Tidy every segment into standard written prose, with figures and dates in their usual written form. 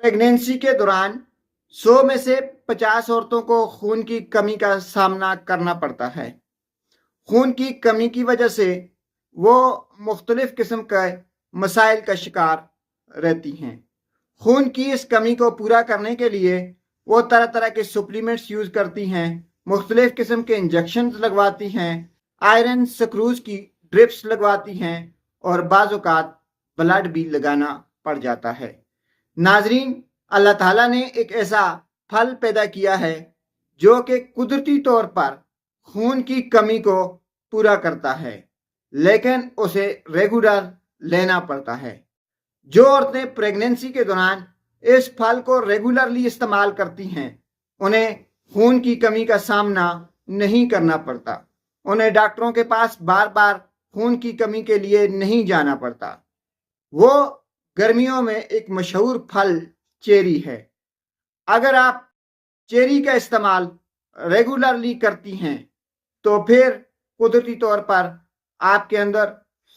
Pregnancy के दौरान 100 में से 50 औरतों को खून की कमी का सामना करना पड़ता है। खून की कमी की वजह से वो मुख्तलिफ किस्म के मसाइल का शिकार रहती हैं। खून की इस कमी को पूरा करने के लिए वो तरह तरह के सप्लीमेंट्स यूज़ करती हैं, मुख्तलिफ किस्म के इंजेक्शन लगवाती हैं, आयरन स्क्रूज की ड्रिप्स लगवाती हैं और बाज़ औक़ात ब्लड भी लगाना पड़ जाता है। नाजरीन, अल्लाह ताला ने एक ऐसा फल पैदा किया है जो कि कुदरती तौर पर खून की कमी को पूरा करता है, लेकिन उसे रेगुलर लेना पड़ता है। जो औरतें प्रेगनेंसी के दौरान इस फल को रेगुलरली इस्तेमाल करती हैं, उन्हें खून की कमी का सामना नहीं करना पड़ता। उन्हें डॉक्टरों के पास बार बार खून की कमी के लिए नहीं जाना पड़ता। वो गर्मियों में एक मशहूर फल चेरी है। अगर आप चेरी का इस्तेमाल रेगुलरली करती हैं तो फिर कुदरती तौर पर आपके अंदर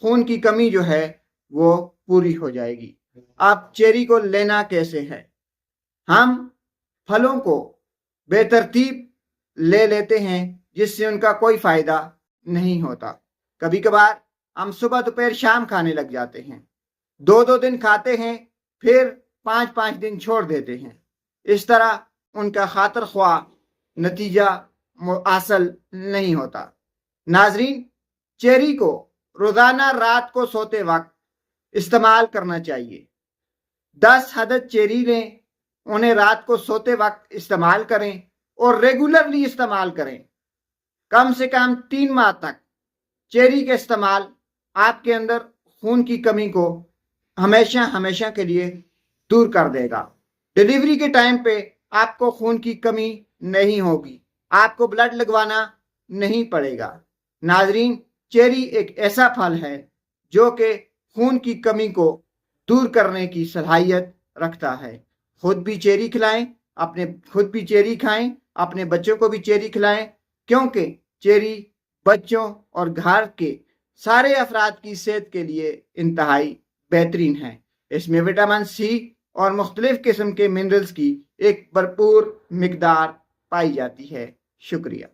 खून की कमी जो है वो पूरी हो जाएगी। आप चेरी को लेना कैसे है? हम फलों को बेतरतीब ले लेते हैं जिससे उनका कोई फायदा नहीं होता। कभी कभार हम सुबह दोपहर शाम खाने लग जाते हैं, 2-2 दिन खाते हैं, फिर 5-5 दिन छोड़ देते हैं। इस तरह उनका खातिर ख्वाह नतीजा हासिल नहीं होता। नाजरीन, चेरी को रोजाना रात को सोते वक्त इस्तेमाल करना चाहिए। 10 अदद चेरी लें, उन्हें रात को सोते वक्त इस्तेमाल करें और रेगुलरली इस्तेमाल करें। कम से कम 3 माह तक चेरी का इस्तेमाल आपके अंदर खून की कमी को हमेशा हमेशा के लिए दूर कर देगा। डिलीवरी के टाइम पे आपको खून की कमी नहीं होगी, आपको ब्लड लगवाना नहीं पड़ेगा। नाजरीन, चेरी एक ऐसा फल है जो कि खून की कमी को दूर करने की सलाहियत रखता है। खुद भी चेरी खिलाएं, खुद भी चेरी खाएं, अपने बच्चों को भी चेरी खिलाएं, क्योंकि चेरी बच्चों और घर के सारे अफराद की सेहत के लिए इंतहाई बेहतरीन है। इसमें विटामिन सी और मुख्तलिफ किस्म के मिनरल्स की एक भरपूर मिकदार पाई जाती है। शुक्रिया।